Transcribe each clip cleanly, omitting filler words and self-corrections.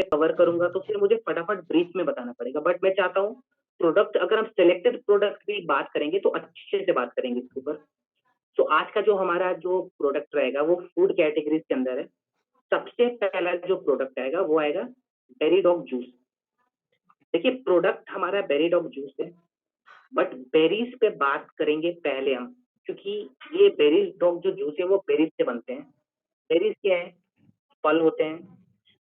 Cover करूंगा तो फिर मुझे फटाफट ब्रीफ में बताना पड़ेगा, बट मैं चाहता हूँ प्रोडक्ट, अगर हम सिलेक्टेड प्रोडक्ट की बात करेंगे तो अच्छे से बात करेंगे इसके ऊपर। तो आज का जो हमारा जो प्रोडक्ट रहेगा वो फूड कैटेगरीज के अंदर है। सबसे पहला जो प्रोडक्ट आएगा वो आएगा बेरी डॉग जूस। देखिए प्रोडक्ट हमारा बेरी डॉग जूस है, बट बेरीज पे बात करेंगे पहले हम, क्योंकि ये बेरीज डॉग जो जूस है वो बेरीज से बनते हैं। बेरीज क्या है? फल होते हैं,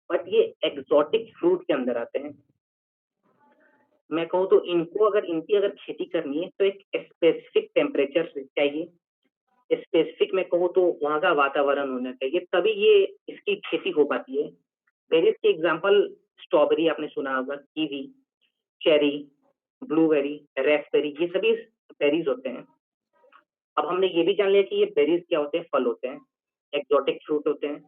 बट ये एक्सोटिक फ्रूट के अंदर आते हैं। मैं कहूँ तो इनको अगर इनकी अगर खेती करनी है तो एक स्पेसिफिक टेम्परेचर चाहिए, स्पेसिफिक मैं कहूँ तो वहाँ का वातावरण होना चाहिए, तभी ये इसकी खेती हो पाती है। बेरीज के एग्जांपल स्ट्रॉबेरी आपने सुना होगा, कीवी, चेरी, ब्लूबेरी, रास्पबेरी, ये सभी बेरीज होते हैं। अब हमने ये भी जान लिया कि ये बेरीज क्या होते हैं, फल होते हैं, एक्सोटिक फ्रूट होते हैं,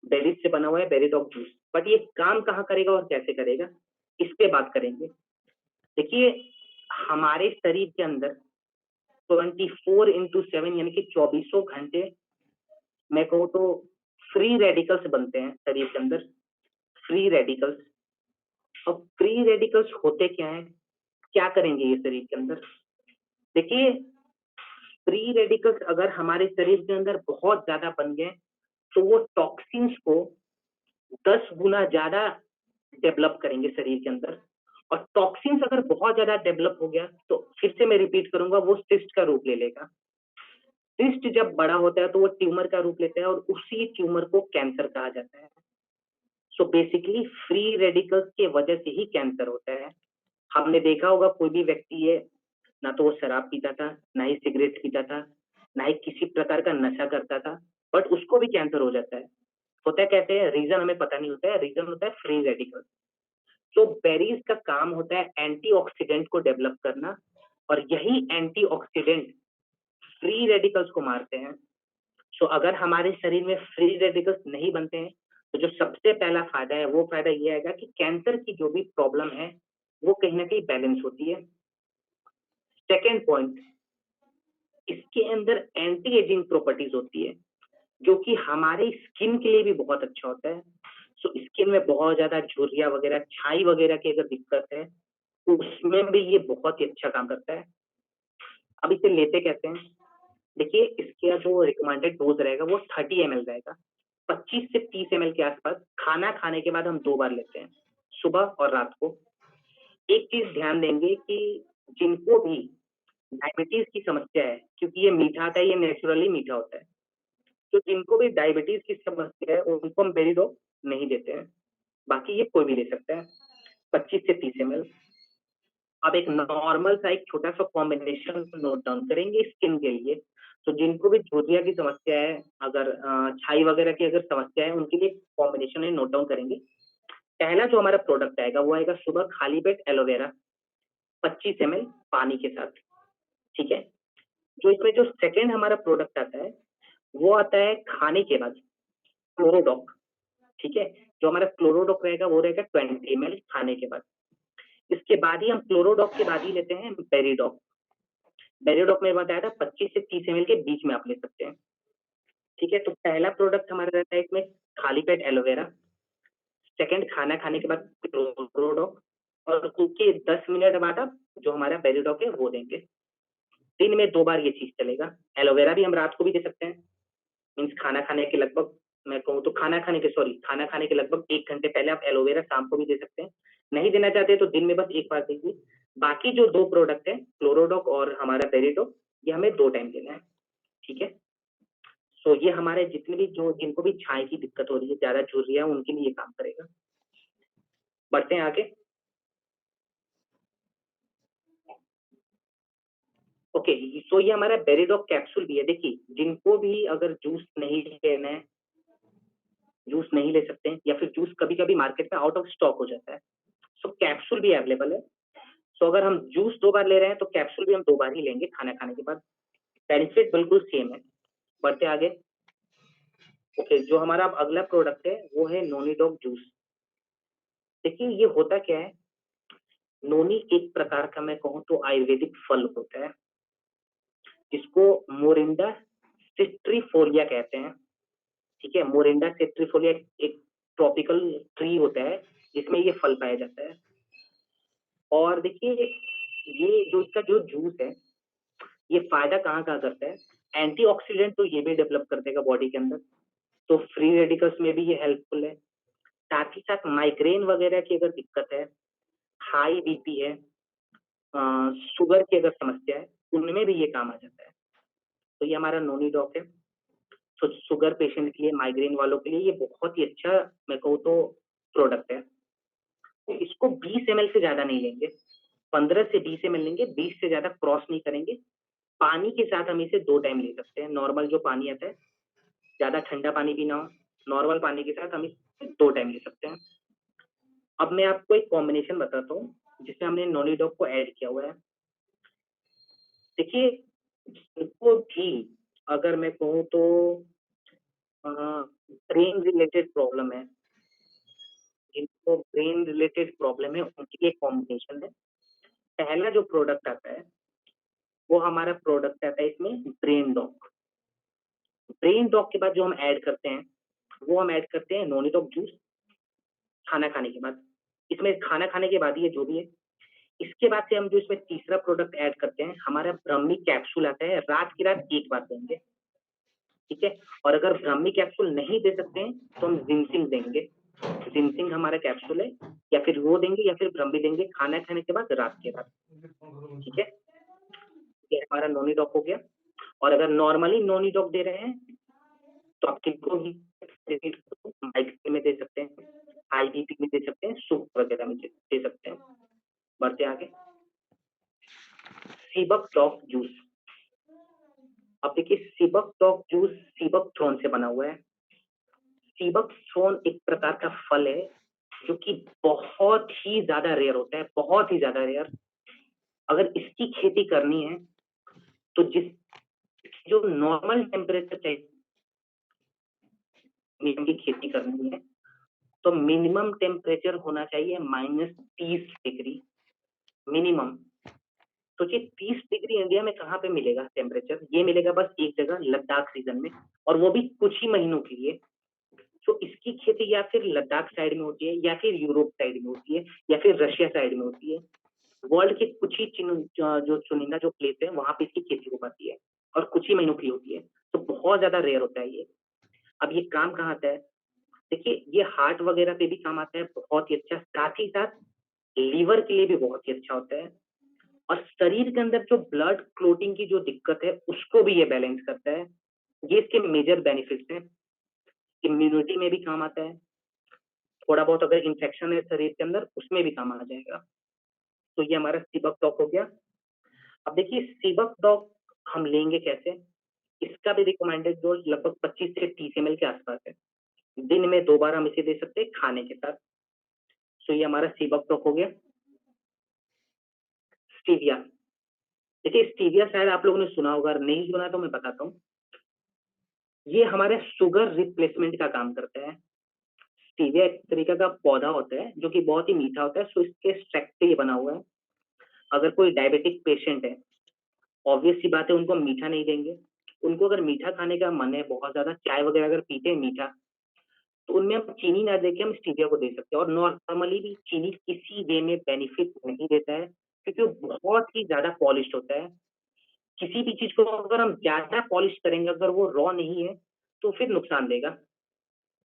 बेरीज से बना हुआ है बेरी डॉग जूस। बट ये काम कहाँ करेगा और कैसे करेगा, इस पे बात करेंगे। देखिए हमारे शरीर के अंदर 24/7 यानी कि 24 घंटे मैं कहूँ तो फ्री रेडिकल्स बनते हैं शरीर के अंदर, फ्री रेडिकल्स। अब फ्री रेडिकल्स होते क्या हैं, क्या करेंगे ये शरीर के अंदर? देखिए फ्री रेडिकल्स अगर हमारे शरीर के अंदर बहुत ज्यादा बन गए तो वो टॉक्सिन्स को 10 गुना ज्यादा डेवलप करेंगे शरीर के अंदर। और टॉक्सिन्स अगर बहुत ज्यादा डेवलप हो गया तो फिर से मैं रिपीट करूंगा, वो सिस्ट का रूप ले लेगा। सिस्ट जब बड़ा होता है तो वो ट्यूमर का रूप लेता है और उसी ट्यूमर को कैंसर कहा जाता है। सो बेसिकली फ्री रेडिकल्स के वजह से ही कैंसर होता है। हमने देखा होगा कोई भी व्यक्ति है, ना तो वो शराब पीता था, ना ही सिगरेट पीता था, ना ही किसी प्रकार का नशा करता था, बट उसको भी कैंसर हो जाता है। होता है कैसे है, रीजन हमें पता नहीं होता है, रीजन होता है फ्री रेडिकल। तो बेरीज का काम होता है एंटीऑक्सीडेंट को डेवलप करना, और यही एंटीऑक्सीडेंट फ्री रेडिकल्स को मारते हैं। सो अगर हमारे शरीर में फ्री रेडिकल्स नहीं बनते हैं तो जो सबसे पहला फायदा है वो फायदा ये आएगा कि कैंसर की जो भी प्रॉब्लम है वो कहीं ना कहीं बैलेंस होती है। सेकेंड पॉइंट, इसके अंदर एंटी एजिंग प्रॉपर्टीज होती है जो कि हमारे स्किन के लिए भी बहुत अच्छा होता है। सो स्किन में बहुत ज्यादा झुर्रियां वगैरह, छाई वगैरह की अगर दिक्कत है तो उसमें भी ये बहुत ही अच्छा काम करता है। अब इसे लेते कैसे हैं? देखिए इसका जो रिकमेंडेड डोज रहेगा वो 30 ml रहेगा। 25 से 30 ml के आसपास खाना खाने के बाद हम 2 बार लेते हैं, सुबह और रात को। एक चीज ध्यान देंगे कि जिनको भी डायबिटीज की समस्या है, क्योंकि ये मीठा आता है, ये नेचुरली मीठा होता है, तो जिनको भी डायबिटीज की समस्या है उनको हम बेरीडो नहीं देते हैं। बाकी ये कोई भी ले सकता है, 25 से 30 ml। अब एक नॉर्मल सा एक छोटा सा कॉम्बिनेशन नोट डाउन करेंगे स्किन के लिए। तो जिनको भी झुर्रिया की समस्या है, अगर छाई वगैरह की अगर समस्या है, उनके लिए कॉम्बिनेशन नोट डाउन करेंगे। पहला जो हमारा प्रोडक्ट आएगा वो आएगा सुबह खाली पेट एलोवेरा 25 ml पानी के साथ, ठीक है। जो इसमें जो सेकेंड हमारा प्रोडक्ट आता है वो आता है खाने के बाद क्लोरोडॉक, ठीक है। जो हमारा क्लोरोडॉक रहेगा वो रहेगा 20 ml खाने के बाद। इसके बाद ही हम क्लोरोडॉक के बाद ही लेते हैं पेरिडॉक। पेरिडॉक में बताया था 25 से 30 ml के बीच में आप ले सकते हैं, ठीक है। तो पहला प्रोडक्ट हमारा रहता है इसमें खाली पेट एलोवेरा, सेकंड खाना खाने के बाद क्लोरोडॉक, और उसके 10 मिनट बाद आप जो हमारा पेरिडॉक है वो देंगे। दिन में 2 बार ये चीज चलेगा। एलोवेरा भी हम रात को भी दे सकते हैं, मीन्स खाना खाने के लगभग, मैं कहूँ तो खाना खाने के लगभग 1 घंटे पहले आप एलोवेरा शाम को भी दे सकते हैं। नहीं देना चाहते तो दिन में बस एक बार दीजिए। बाकी जो 2 प्रोडक्ट है क्लोरोडॉक और हमारा पेरिडॉक, ये हमें 2 टाइम देना है, ठीक है। सो ये हमारे जितने भी जो जिनको भी छाई की दिक्कत हो रही है, ज्यादा झुर्रियां, उनके लिए ये काम करेगा। बढ़ते हैं आगे। ओके, सो ये हमारा बेरिडॉक कैप्सूल भी है। देखिए जिनको भी अगर जूस नहीं लेना है, जूस नहीं ले सकते हैं, या फिर जूस कभी कभी मार्केट में आउट ऑफ स्टॉक हो जाता है, सो कैप्सूल भी अवेलेबल है। सो अगर हम जूस 2 बार ले रहे हैं तो कैप्सूल भी हम 2 बार ही लेंगे खाना खाने के बाद। बेनिफिट बिल्कुल सेम है। बढ़ते आगे। ओके, जो हमारा अब अगला प्रोडक्ट है वो है नोनीडॉग जूस। देखिए ये होता क्या है, नोनी एक प्रकार का मैं कहूँ तो आयुर्वेदिक फल होता है जिसको मोरिंडा सिट्रीफोलिया कहते हैं, ठीक है। मोरिंडा सिट्रीफोलिया एक ट्रॉपिकल ट्री होता है जिसमें ये फल पाया जाता है। और देखिए ये जो इसका जो जूस है, ये फायदा कहाँ-कहाँ करता है, एंटीऑक्सीडेंट तो ये भी डेवलप कर देगा बॉडी के अंदर, तो फ्री रेडिकल्स में भी ये हेल्पफुल है। साथ ही साथ माइग्रेन वगैरह की अगर दिक्कत है, हाई बीपी है, शुगर की अगर समस्या है, उनमें भी ये काम आ जाता है। तो ये हमारा नोनी डॉक है। तो शुगर पेशेंट के लिए, माइग्रेन वालों के लिए ये बहुत ही अच्छा मैं कहूँ तो प्रोडक्ट है। तो इसको 20 एमएल से ज़्यादा नहीं लेंगे, 15 से 20 एमएल लेंगे, 20 से ज़्यादा क्रॉस नहीं करेंगे। पानी के साथ हम इसे 2 टाइम ले सकते हैं, नॉर्मल जो पानी आता है, ज़्यादा ठंडा पानी भी ना हो, नॉर्मल पानी के साथ हम इसे 2 टाइम ले सकते हैं। अब मैं आपको एक कॉम्बिनेशन बताता हूँ, जिसमें हमने नोनी डॉक को ऐड किया हुआ है। देखिए, जिनको भी अगर मैं कहूँ तो अ, ब्रेन रिलेटेड प्रॉब्लम है, जिनको ब्रेन रिलेटेड प्रॉब्लम है, उनके लिए कॉम्बिनेशन है। पहला जो प्रोडक्ट आता है, वो हमारा प्रोडक्ट आता है इसमें ब्रेन डॉक। ब्रेन डॉक के बाद जो हम ऐड करते हैं, वो हम ऐड करते हैं नोनी डॉक जूस, खाना खाने के बाद। इसमें खाना खाने के बाद ही है जो भी है। इसके बाद से हम जो इसमें तीसरा प्रोडक्ट ऐड करते हैं, हमारा ब्राह्मी कैप्सूल आता है, रात की रात एक बार देंगे, ठीक है? और अगर ब्राह्मी कैप्सूल नहीं दे सकते हैं, तो हम जिनसिंग देंगे। जिनसिंग हमारा कैप्सूल है, या फिर वो देंगे या फिर ब्राह्मी देंगे खाना खाने के बाद रात के बाद, ठीक है? ये हमारा नोनी डॉक हो गया। और अगर नॉर्मली नोनी डॉक दे रहे हैं, तो आप किनको भी माइग्रेन में दे सकते हैं, हाई बीपी में दे सकते हैं, शुगर वगैरह में दे सकते हैं। बढ़ते आगे, सीबक डॉग जूस। अब देखिए सीबक डॉग जूस सीबक थ्रोन से बना हुआ है। सीबक थ्रोन एक प्रकार का फल है, जो कि बहुत ही ज़्यादा रेयर होता है, बहुत ही ज़्यादा रेयर। अगर इसकी खेती करनी है, तो जो नॉर्मल टेम्परेचर चाहिए नीम की खेती करनी है, तो मिनिमम टेम्परेचर होना चाहिए -30 डिग्री मिनिमम। सोचिए 30 डिग्री इंडिया में कहाँ पे मिलेगा टेम्परेचर? ये मिलेगा बस एक जगह, लद्दाख रीजन में, और वो भी कुछ ही महीनों के लिए। तो इसकी खेती या फिर लद्दाख साइड में होती है, या फिर यूरोप साइड में होती है, या फिर रशिया साइड में होती है। वर्ल्ड के कुछ ही जो चुनिंदा जो प्लेस है, वहाँ पे इसकी खेती हो पाती है, और कुछ ही महीनों के लिए होती है। तो बहुत ज़्यादा रेयर होता है ये। अब ये काम कहाँ आता है? देखिए, ये हार्ट वगैरह पे भी काम आता है, बहुत ही अच्छा। साथ ही साथ लीवर के लिए भी बहुत ही अच्छा होता है, और शरीर के अंदर जो ब्लड क्लॉटिंग की जो दिक्कत है, उसको भी ये बैलेंस करता है। ये इसके मेजर बेनिफिट्स हैं। इम्यूनिटी में भी काम आता है, थोड़ा बहुत अगर इन्फेक्शन है शरीर के अंदर, उसमें भी काम आ जाएगा। तो ये हमारा सीबक टॉक हो गया। अब देखिए सीबक टॉक हम लेंगे कैसे? इसका भी रिकमेंडेड डोज लगभग 25 से 30 एमएल के आसपास है। दिन में 2 बार हम इसे दे सकते हैं खाने के साथ। तो ये हमारा सीबक टॉक हो गया। स्टीविया, देखिए स्टीविया शायद आप लोगों ने सुना होगा, अगर नहीं सुना तो मैं बताता हूँ। ये हमारे शुगर रिप्लेसमेंट का काम करता है। स्टीविया एक तरीके का पौधा होता है, जो कि बहुत ही मीठा होता है, सो इसके स्टेक पे ये बना हुआ है। अगर कोई डायबिटिक पेशेंट है, ऑब्वियस सी बात है उनको हम मीठा नहीं देंगे। उनको अगर मीठा खाने का मन है बहुत ज़्यादा, चाय वगैरह अगर पीते हैं मीठा, तो उनमें हम चीनी ना देके हम स्टीविया को दे सकते हैं। और नॉर्मली भी चीनी किसी वे में बेनिफिट नहीं देता है, क्योंकि वो बहुत ही ज़्यादा पॉलिश्ड होता है। किसी भी चीज़ को अगर हम ज़्यादा पॉलिश करेंगे, अगर वो रॉ नहीं है, तो फिर नुकसान देगा।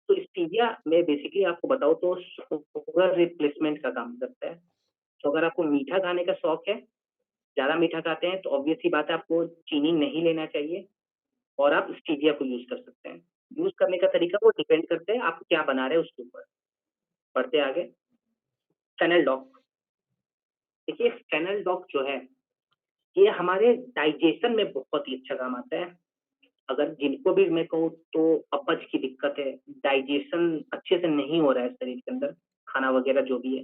तो स्टीविया मैं बेसिकली आपको बताऊँ तो शुगर रिप्लेसमेंट का काम करता है। तो अगर आपको मीठा खाने का शौक है, ज़्यादा मीठा खाते हैं, तो ऑब्वियस सी बात है आपको चीनी नहीं लेना चाहिए, और आप स्टीविया को यूज़ कर सकते हैं। यूज़ करने का तरीका वो डिपेंड करता है आप क्या बना रहे हैं उसके ऊपर। बढ़ते आगे, फेनल डॉग। देखिए फेनल डॉग जो है, ये हमारे डाइजेशन में बहुत ही अच्छा काम आता है। अगर जिनको भी मैं कहूँ तो अपच की दिक्कत है, डाइजेशन अच्छे से नहीं हो रहा है शरीर के अंदर, खाना वगैरह जो भी है,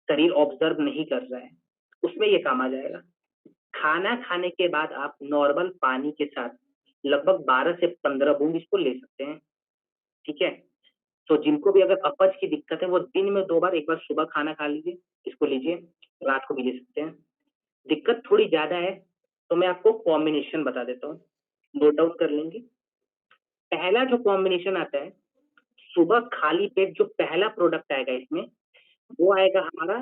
शरीर ऑब्जर्व नहीं कर रहा है, उसमें ये काम आ जाएगा। खाना खाने के बाद आप नॉर्मल पानी के साथ लगभग 12 से 15 बूंद इसको ले सकते हैं, ठीक है? तो जिनको भी अगर अपच की दिक्कत है, वो दिन में 2 बार, एक बार सुबह खाना खा लीजिए, इसको लीजिए, रात को भी ले सकते हैं। दिक्कत थोड़ी ज़्यादा है, तो मैं आपको कॉम्बिनेशन बता देता हूँ, नोट डाउन कर लेंगे। पहला जो कॉम्बिनेशन आता है, सुबह खाली पेट जो पहला प्रोडक्ट आएगा इसमें, वो आएगा हमारा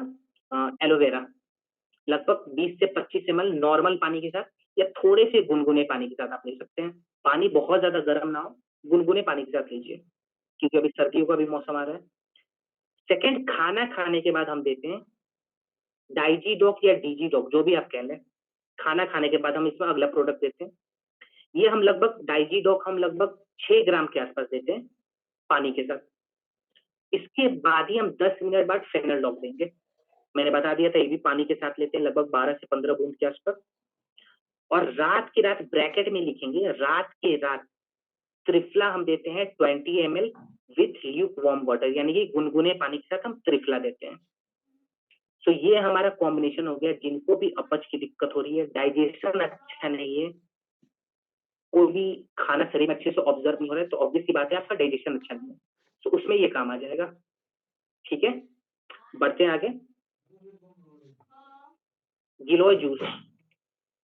एलोवेरा, लगभग 20 से 25 ml नॉर्मल पानी के साथ या थोड़े से गुनगुने पानी के साथ आप ले सकते हैं। पानी बहुत ज्यादा गर्म ना हो, गुनगुने पानी के साथ लीजिए, क्योंकि अभी सर्दियों का भी मौसम आ रहा है। सेकंड, खाना खाने के बाद हम देते हैं डाइजीडॉक या डीजीडॉक, जो भी आप कह लें। खाना खाने के बाद हम इसमें अगला प्रोडक्ट देते हैं। ये हम लगभग डाइजीडॉक हम लगभग 6 ग्राम के आसपास देते हैं पानी के साथ। इसके बाद ही हम 10 मिनट बाद फेनलडॉक देंगे। मैंने बता दिया था, ये भी पानी के साथ लेते हैं, लगभग 12 से 15 बूंद के आसपास। और रात की रात ब्रैकेट में लिखेंगे, रात के रात त्रिफला हम देते हैं 20 ml with Luke warm water, यानी कि गुनगुने पानी के साथ हम त्रिफला देते हैं। तो ये हमारा कॉम्बिनेशन हो गया। जिनको भी अपच की दिक्कत हो रही है, डाइजेशन अच्छा नहीं है, कोई भी खाना शरीर में अच्छे से ऑब्जर्व नहीं हो रहा है, तो ऑब्वियस सी बात है आपका डाइजेशन अच्छा नहीं है, तो उसमें ये काम आ जाएगा। ठीक है, बढ़ते हैं आगे। गिलोय जूस।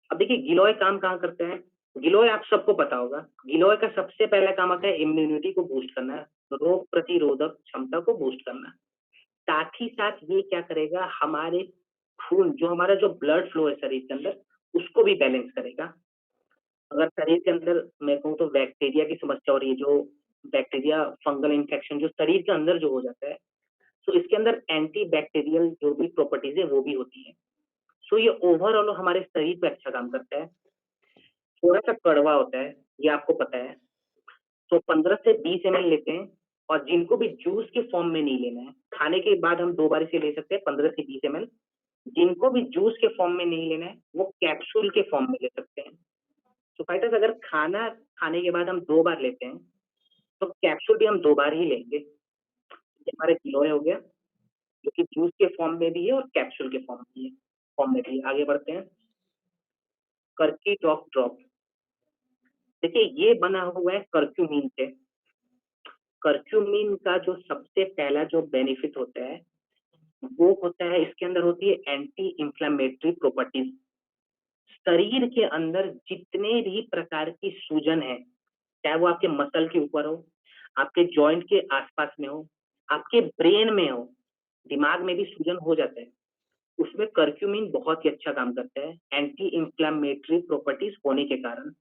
अब देखिए गिलोय काम कहाँ करते हैं। गिलोय आप सबको पता होगा, गिलोय का सबसे पहला काम आता है इम्यूनिटी को बूस्ट करना, रोग प्रतिरोधक क्षमता को बूस्ट करना। साथ ही साथ ये क्या करेगा, हमारे खून, जो हमारा जो ब्लड फ्लो है शरीर के अंदर, उसको भी बैलेंस करेगा। अगर शरीर के अंदर मैं कहूँ तो बैक्टीरिया की समस्या हो रही है, जो बैक्टीरिया फंगल इन्फेक्शन जो शरीर के अंदर जो हो जाता है, तो इसके अंदर एंटी बैक्टीरियल जो भी प्रॉपर्टीज है वो भी होती है। सो ये ओवरऑल हमारे शरीर पे अच्छा काम करता है। थोड़ा सा कड़वा होता है, ये आपको पता है। तो 15 से 20 ml लेते हैं, और जिनको भी जूस के फॉर्म में नहीं लेना है, खाने के बाद हम 2 बार इसे ले सकते हैं 15 से 20 ml। जिनको भी जूस के फॉर्म में नहीं लेना है, वो कैप्सूल के फॉर्म में ले सकते हैं। तो फाइटर्स, अगर खाना खाने के बाद हम 2 बार लेते हैं, तो कैप्सूल भी हम 2 बार ही लेंगे। ये हमारा गिलोय हो गया, जो कि जूस के फॉर्म में भी है और कैप्सूल के फॉर्म में भी है। आगे बढ़ते हैं। Karki dock drop. देखिए ये बना हुआ है कर्क्यूमिन से। कर्क्यूमिन का जो सबसे पहला जो बेनिफिट होता है, वो होता है, इसके अंदर होती है एंटी इंफ्लेमेटरी प्रॉपर्टीज। शरीर के अंदर जितने भी प्रकार की सूजन है, चाहे वो आपके मसल के ऊपर हो, आपके जॉइंट के आसपास में हो, आपके ब्रेन में हो, दिमाग में भी सूजन हो जाता है, उसमें कर्क्यूमिन बहुत ही अच्छा काम करता है, एंटी इंफ्लेमेटरी प्रॉपर्टीज होने के कारण।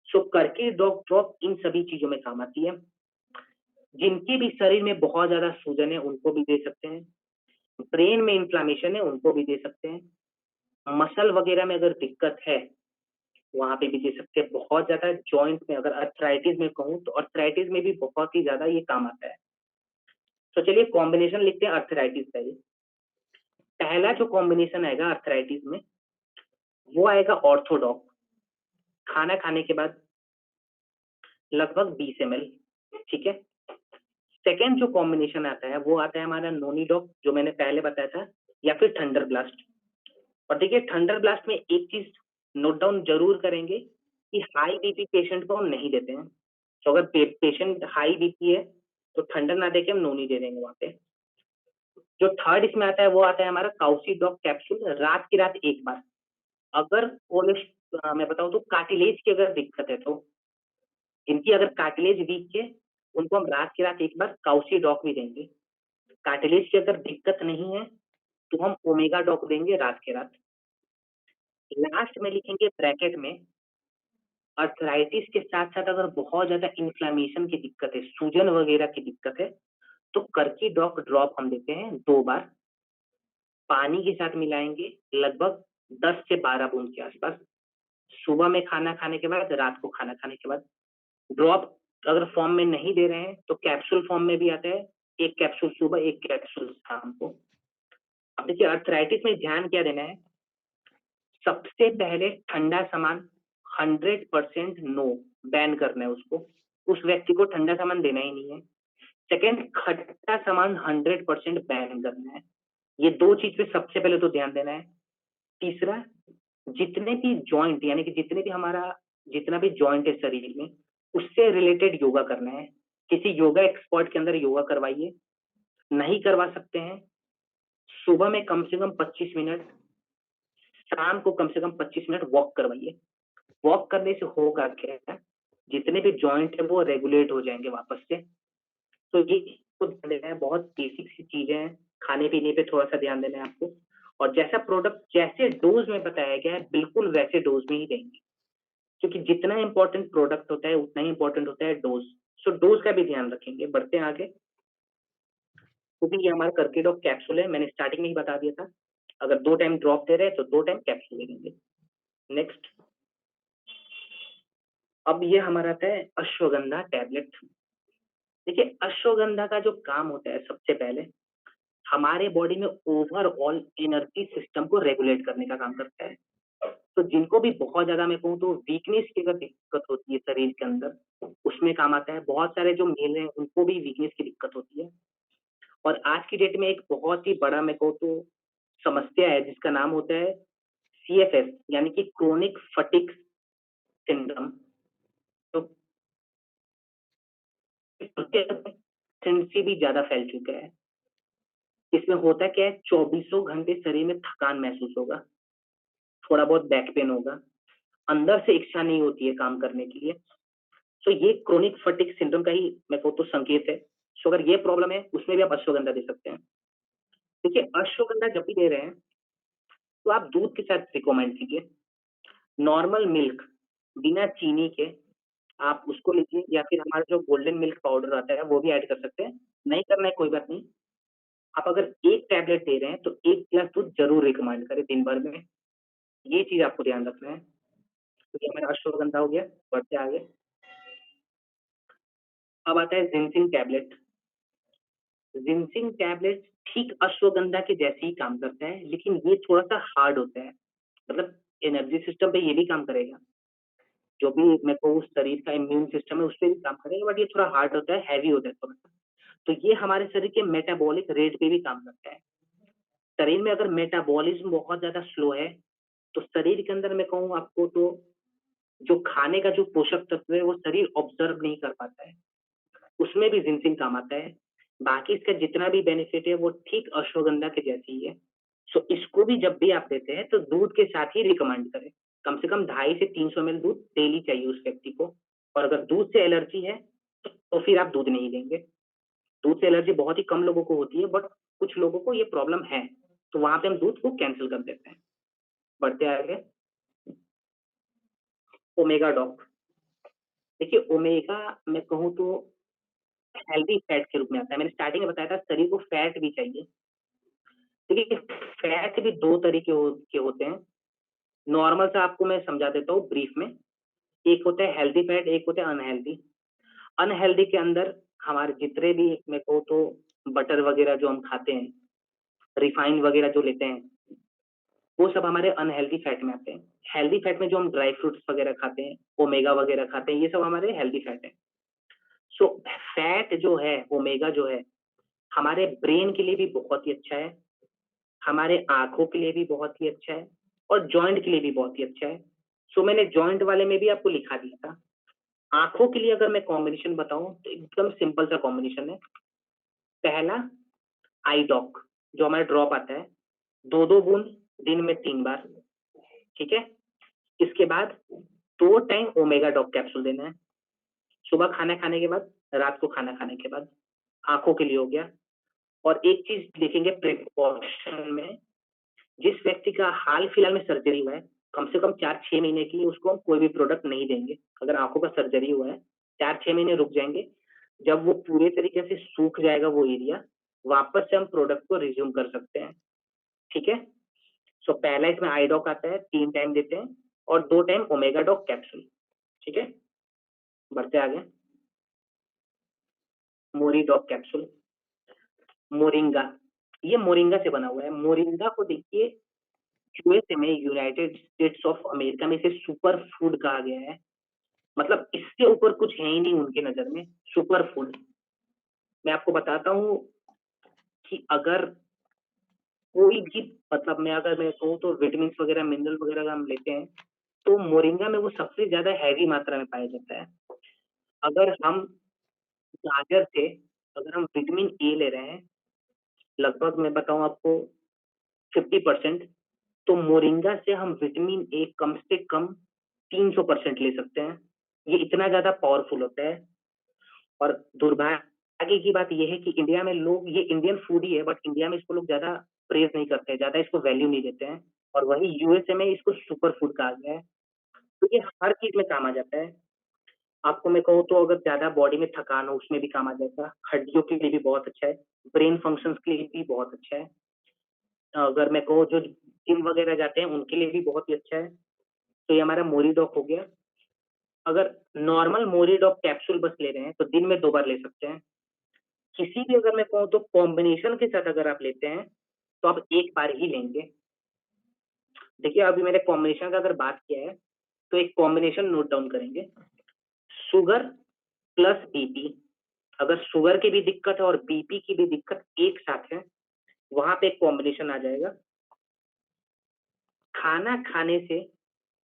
सो कर्की डॉक ड्रॉप इन सभी चीजों में काम आती है। जिनके भी शरीर में बहुत ज्यादा सूजन है, उनको भी दे सकते हैं। ब्रेन में इन्फ्लामेशन है, उनको भी दे सकते हैं। मसल वगैरह में अगर दिक्कत है, वहां पे भी दे सकते हैं। बहुत ज्यादा जॉइंट में, अगर अर्थराइटिस में कहूँ, तो अर्थराइटिस में भी बहुत ही ज्यादा ये काम आता है। तो चलिए कॉम्बिनेशन लिखते हैं अर्थराइटिस का। ये पहला जो कॉम्बिनेशन आएगा अर्थराइटिस में, वो आएगा ऑर्थोडॉक। खाना खाने के बाद लगभग 20 ml। ठीक है। सेकेंड जो कॉम्बिनेशन आता है, वो आता है हमारा नोनीडॉक, जो मैंने पहले बताया था, या फिर थंडर ब्लास्ट। और देखिए थंडर ब्लास्ट में एक चीज नोट डाउन जरूर करेंगे कि हाई बीपी पेशेंट को हम नहीं देते हैं। तो अगर पेशेंट हाई बीपी है, तो थंडर ना देके हम नोनी दे देंगे वहां पे। जो थर्ड इसमें आता है, वो आता है हमारा काउसीडॉक कैप्सूल, रात की रात एक बार। अगर मैं बताऊं तो कार्टिलेज की अगर दिक्कत है, तो जिनकी अगर कार्टिलेज वीक है, उनको हम रात की रात एक बार काउसीडॉक भी देंगे। कार्टिलेज की अगर दिक्कत नहीं है, तो हम ओमेगा डॉक देंगे रात के रात। लास्ट में लिखेंगे ब्रैकेट में, अर्थराइटिस के साथ साथ अगर बहुत ज्यादा इन्फ्लामेशन की दिक्कत है, सूजन वगैरह की दिक्कत है, तो कर्की डॉक ड्रॉप हम देते हैं 2 बार। पानी के साथ मिलाएंगे, लगभग 10 से 12 बूंद के आसपास। सुबह में खाना खाने के बाद, रात को खाना खाने के बाद। ड्रॉप अगर फॉर्म में नहीं दे रहे हैं, तो कैप्सूल फॉर्म में भी आता है, एक कैप्सूल सुबह, एक कैप्सूल शाम को। अब देखिए अर्थराइटिस में ध्यान क्या देना है। सबसे पहले ठंडा सामान 100% नो, बैन करना है उसको। उस व्यक्ति को ठंडा सामान देना ही नहीं है। सेकेंड, खट्टा सामान 100% बैन करना है। ये 2 चीज पे सबसे पहले तो ध्यान देना है। तीसरा, जितने भी जॉइंट, यानी कि जितना भी जॉइंट है शरीर में, उससे रिलेटेड योगा करना है। किसी योगा एक्सपर्ट के अंदर योगा करवाइए। नहीं करवा सकते हैं, सुबह में कम से कम 25 मिनट, शाम को कम से कम 25 मिनट वॉक करवाइए। वॉक करने से होगा क्या, जितने भी जॉइंट है वो रेगुलेट हो जाएंगे वापस से। तो ये खुद देना है, बहुत बेसिक सी चीजें हैं। खाने पीने पे थोड़ा सा ध्यान देना है आपको, और जैसा प्रोडक्ट जैसे डोज में बताया गया है बिल्कुल वैसे डोज में ही देंगे, क्योंकि जितना इंपॉर्टेंट प्रोडक्ट होता है उतना ही इंपॉर्टेंट होता है डोज। सो डोज का भी ध्यान रखेंगे। बढ़ते हैं आगे, क्योंकि ये हमारा करकेडॉक कैप्सूल है, मैंने स्टार्टिंग में ही बता दिया था, अगर 2 टाइम ड्रॉप दे रहे हैं तो 2 टाइम कैप्सूल लेंगे। नेक्स्ट, अब ये हमारा आता है अश्वगंधा टैबलेट। देखिए अश्वगंधा का जो काम होता है सबसे पहले हमारे बॉडी में ओवरऑल एनर्जी सिस्टम को रेगुलेट करने का काम करता है। तो जिनको भी बहुत ज्यादा मैं कहूँ तो वीकनेस की अगर दिक्कत होती है शरीर के अंदर, उसमें काम आता है। बहुत सारे जो मेल हैं उनको भी वीकनेस की दिक्कत होती है, और आज की डेट में एक बहुत ही बड़ा मैं कहूँ तो समस्या है जिसका नाम होता है CFS, यानी कि क्रोनिक फटिग सिंड्रोम। तो से भी ज्यादा फैल चुका है। इसमें होता क्या है, 24 घंटे शरीर में थकान महसूस होगा, थोड़ा बहुत बैक पेन होगा, अंदर से इच्छा नहीं होती है काम करने के लिए। तो ये क्रोनिक फटिग सिंड्रोम का ही मैं कहूँ तो संकेत है। सो अगर ये प्रॉब्लम है उसमें भी आप अश्वगंधा दे सकते हैं। देखिए अश्वगंधा जब भी दे रहे हैं तो आप दूध के साथ रिकमेंड कीजिए। नॉर्मल मिल्क बिना चीनी के आप उसको लीजिए, या फिर हमारा जो गोल्डन मिल्क पाउडर आता है वो भी ऐड कर सकते हैं। नहीं करना है कोई बात नहीं। आप अगर एक टैबलेट दे रहे हैं तो 1 गिलास दूध जरूर रिकमेंड करें दिन भर में। ये चीज आपको ध्यान रखना है। तो ये हमारा अश्वगंधा हो गया। बढ़ते आगे, अब आता है जिंसिंग टैबलेट। जिंसिंग टैबलेट ठीक अश्वगंधा के जैसे ही काम करता है, लेकिन ये थोड़ा सा हार्ड होता है। मतलब एनर्जी सिस्टम पे ये भी काम करेगा, जो भी मेरे को उस शरीर का इम्यून सिस्टम है उस पे भी काम करेगा, बट ये थोड़ा हार्ड होता है, हैवी होता है थोड़ा सा। तो ये हमारे शरीर के मेटाबॉलिक रेट पे भी काम करता है। शरीर में अगर मेटाबॉलिज्म बहुत ज्यादा स्लो है तो शरीर के अंदर मैं कहूँ आपको तो जो खाने का जो पोषक तत्व है वो शरीर ऑब्जर्व नहीं कर पाता है, उसमें भी जिंसिंग काम आता है। बाकी इसका जितना भी बेनिफिट है वो ठीक अश्वगंधा के जैसी ही है। सो इसको भी जब भी आप देते हैं तो दूध के साथ ही रिकमेंड करें। कम से कम 250 से 300 ml दूध डेली चाहिए उस व्यक्ति को। और अगर दूध से एलर्जी है तो फिर आप दूध नहीं देंगे। दूध से एलर्जी बहुत ही कम लोगों को होती है, बट कुछ लोगों को ये प्रॉब्लम है, तो वहां पे हम दूध को कैंसिल कर देते हैं। बढ़ते आगे, ओमेगा डॉक। देखिए ओमेगा मैं कहूँ तो हेल्दी फैट के रूप में आता है। मैंने स्टार्टिंग में बताया था शरीर को फैट भी चाहिए। देखिए फैट भी 2 तरीके के होते हैं। नॉर्मल सा आपको मैं समझा देता हूँ ब्रीफ में। एक होता है हेल्दी फैट, एक होता है अनहेल्दी। अनहेल्दी के अंदर हमारे जितने भी मैं कहूँ तो बटर वगैरह जो हम खाते हैं, रिफाइन वगैरह जो लेते हैं, वो सब हमारे अनहेल्दी फैट में आते हैं। हेल्दी फैट में जो हम ड्राई फ्रूट्स वगैरह खाते हैं, ओमेगा वगैरह खाते हैं, ये सब हमारे हेल्दी फैट है। सो फैट जो है, ओमेगा जो है, हमारे ब्रेन के लिए भी बहुत ही अच्छा है, हमारे आंखों के लिए भी बहुत ही अच्छा है, और जॉइंट के लिए भी बहुत ही अच्छा है। सो मैंने जॉइंट वाले में भी आपको लिखा दिया था। आंखों के लिए अगर मैं कॉम्बिनेशन बताऊं तो एकदम सिंपल सा कॉम्बिनेशन है। पहला, आई डॉक, जो हमारा ड्रॉप आता है, 2-2 बूंद दिन में 3 बार। ठीक है। इसके बाद 2 टाइम ओमेगा डॉक कैप्सूल देना है, सुबह खाना खाने के बाद, रात को खाना खाने के बाद। आंखों के लिए हो गया। और एक चीज देखेंगे प्रिकॉशन में, जिस व्यक्ति का हाल फिलहाल में सर्जरी हुआ है, कम से कम 4-6 महीने के लिए उसको हम कोई भी प्रोडक्ट नहीं देंगे। अगर आंखों का सर्जरी हुआ है, 4-6 महीने रुक जाएंगे। जब वो पूरे तरीके से सूख जाएगा वो एरिया, वापस से हम प्रोडक्ट को रिज्यूम कर सकते हैं। ठीक है। सो पहला इसमें आईडॉक आता है, 3 टाइम देते हैं, और 2 टाइम ओमेगा डॉक कैप्सूल। ठीक है। बढ़ते आगे, मोरी डॉक कैप्सूल, मोरिंगा। ये मोरिंगा से बना हुआ है। मोरिंगा को देखिए यूएसए में, यूनाइटेड स्टेट्स ऑफ अमेरिका में इसे सुपर फूड कहा गया है। मतलब इसके ऊपर कुछ है ही नहीं उनके नजर में, सुपर फूड। मैं आपको बताता हूँ कि अगर कोई भी मतलब मैं कहूँ तो विटामिन वगैरह मिनरल वगैरह अगर हम लेते हैं तो मोरिंगा में वो सबसे ज्यादा हैवी मात्रा में पाया जाता है। अगर हम गाजर से अगर हम विटामिन ए ले रहे हैं, लगभग मैं बताऊं आपको 50%, तो मोरिंगा से हम विटामिन ए कम से कम 300% ले सकते हैं। ये इतना ज्यादा पावरफुल होता है। और दुर्भाग्य आगे की बात ये है कि इंडिया में लोग, ये इंडियन फूड ही है बट इंडिया में इसको लोग ज़्यादा प्रेज़ नहीं करते हैं, ज़्यादा इसको वैल्यू नहीं देते हैं और वहीं यूएसए में इसको सुपर फूड कहा गया है। तो ये हर चीज़ में काम आ जाता है। आपको मैं कहूँ तो अगर ज़्यादा बॉडी में थकान हो उसमें भी काम आ जाएगा, हड्डियों के लिए भी बहुत अच्छा है, ब्रेन फंक्शंस के लिए भी बहुत अच्छा है। अगर मैं कहूँ जो जिम वगैरह जाते हैं उनके लिए भी बहुत ही अच्छा है। तो ये हमारा मोरिडॉक हो गया। अगर नॉर्मल मोरिडॉक कैप्सूल बस ले रहे हैं तो दिन में 2 बार ले सकते हैं। किसी भी अगर मैं कहूँ तो कॉम्बिनेशन के साथ अगर आप लेते हैं, तो आप 1 बार ही लेंगे। देखिए अभी मैंने कॉम्बिनेशन का अगर बात किया है, तो एक कॉम्बिनेशन नोट डाउन करेंगे। शुगर प्लस बीपी, अगर शुगर की भी दिक्कत है और बीपी की भी दिक्कत एक साथ है, वहाँ पे एक कॉम्बिनेशन आ जाएगा। खाना खाने से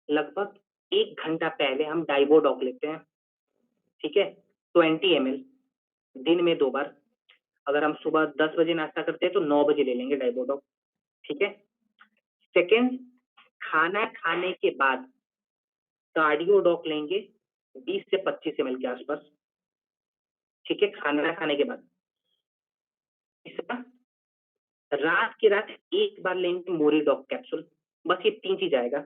लगभग 1 घंटा पहले हम डाइवोडॉक लेते हैं, ठीक है? 20 एमएल दिन में 2 बार। अगर हम सुबह 10 बजे नाश्ता करते हैं तो 9 बजे ले लेंगे डाइवोडॉक, ठीक है? सेकंड, खाना खाने के बाद कार्डियोडॉक लेंगे 20 से 25 एमएल के आसपास, ठीक है? खाना खाने के बाद। तीसरा, रात के रात एक बार लेंगे मोरिडॉक कैप्सूल, बस ये 3 चीज़ आएगा।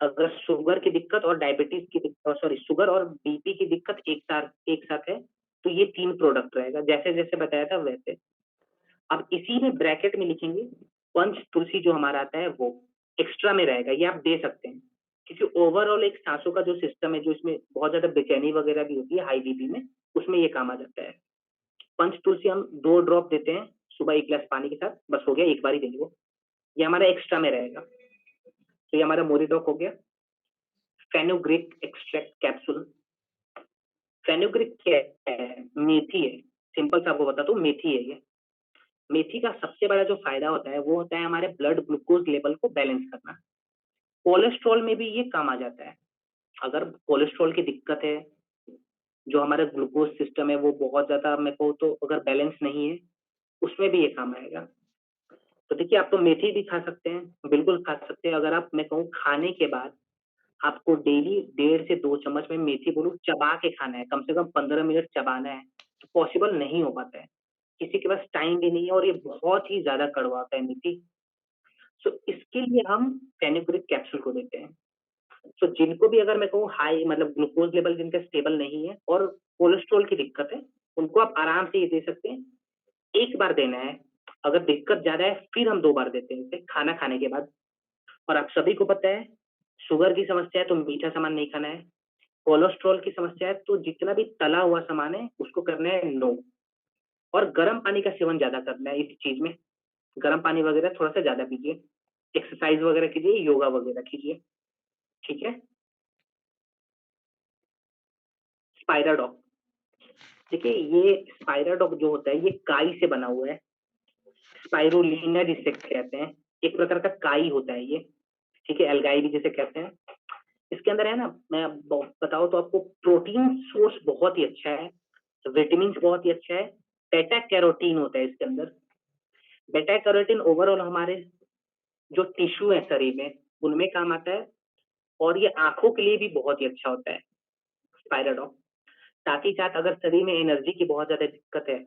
अगर शुगर की दिक्कत और डायबिटीज़ की सॉरी शुगर और बीपी की दिक्कत एक साथ है, तो ये 3 प्रोडक्ट रहेगा, जैसे-जैसे बताया था वैसे। अब इसी में ब्रैकेट में लिखेंगे पंच तुलसी जो हमारा आता है वो, एक्स्ट्रा में रहेगा, ये आप दे सकते हैं। क्योंकि ओवरऑल एक साँसों का जो सिस्टम है, जो इसमें बहुत ज़्यादा बेचैनी वगैरह भी होती है हाई बीपी में, उसमें ये काम आ जाता है। पंच तुलसी हम 2 ड्रॉप देते हैं, सुबह 1 ग्लास पानी के साथ, बस हो गया, एक बार ही देंगे वो। ये हमारा एक्स्ट्रा में रहेगा। तो ये हमारा मोरिडॉक हो गया। फेनुग्रीक एक्सट्रैक्ट कैप्सूल, फेनुग्रीक क्या है? मेथी है, सिंपल सा आपको बताता हूँ, मेथी है ये। मेथी का सबसे बड़ा जो फ़ायदा होता है, वो होता है हमारे ब्लड ग्लूकोज़ लेवल को बैलेंस करना। कोलेस्ट्रॉल में भी ये काम आ जाता है। अगर कोलेस्ट्रॉल की दिक्कत है, जो हमारा ग्लूकोज़ सिस्टम है, वो बहुत ज़्यादा मैं कहूँ तो अगर बैलेंस नहीं है, उसमें भी ये काम आएगा। तो देखिए, आप तो मेथी भी खा सकते हैं, बिल्कुल खा सकते हैं। अगर आप मैं कहूँ खाने के बाद आपको डेली 1.5 से 2 चम्मच में मेथी बोलूँ चबा के खाना है, कम से कम 15 मिनट चबाना है, तो पॉसिबल नहीं हो पाता है। किसी के पास टाइम भी नहीं है और ये बहुत ही ज़्यादा कड़वा होता है मेथी। सो इसके लिए हम फेनुग्रीक कैप्सूल को देते हैं। सो जिनको भी अगर मैं कहूँ हाई मतलब ग्लूकोज़ लेवल जिनका स्टेबल नहीं है और कोलेस्ट्रॉल की दिक्कत है, उनको आप आराम से ये दे सकते हैं। 1 बार देना है, अगर दिक्कत ज़्यादा है फिर हम 2 बार देते हैं इसे खाना खाने के बाद। और आप सभी को पता है, शुगर की समस्या है तो मीठा सामान नहीं खाना है, कोलेस्ट्रॉल की समस्या है तो जितना भी तला हुआ सामान है उसको करना है नो और गर्म पानी का सेवन ज़्यादा करना है इस चीज़ में। गर्म पानी वगैरह थोड़ा-सा ज़्यादा पीजिए, एक्सरसाइज़ वगैरह कीजिए, योगा वगैरह कीजिए, ठीक है? स्पाइराडॉक, देखिए ये स्पाइराडॉक जो होता है ये काई से बना हुआ है, स्पाइरुलिना जिसे कहते हैं, एक प्रकार का काई होता है ये, ठीक है? एल्गाई भी जिसे कहते हैं। इसके अंदर है ना, मैं ब बताऊँ तो आपको प्रोटीन सोर्स बहुत ही अच्छा है, विटामिन्स बहुत ही अच्छा है, बेटा कैरोटीन होता है इसके अंदर। बेटा कैरोटीन ओवरऑल हमारे जो टिश्यू है शरीर में, उनमें काम आता है और ये आँखों के लिए भी बहुत ही अच्छा होता है, स्पाइराडॉक। साथ ही साथ अगर शरीर में एनर्जी की बहुत ज़्यादा दिक्कत है,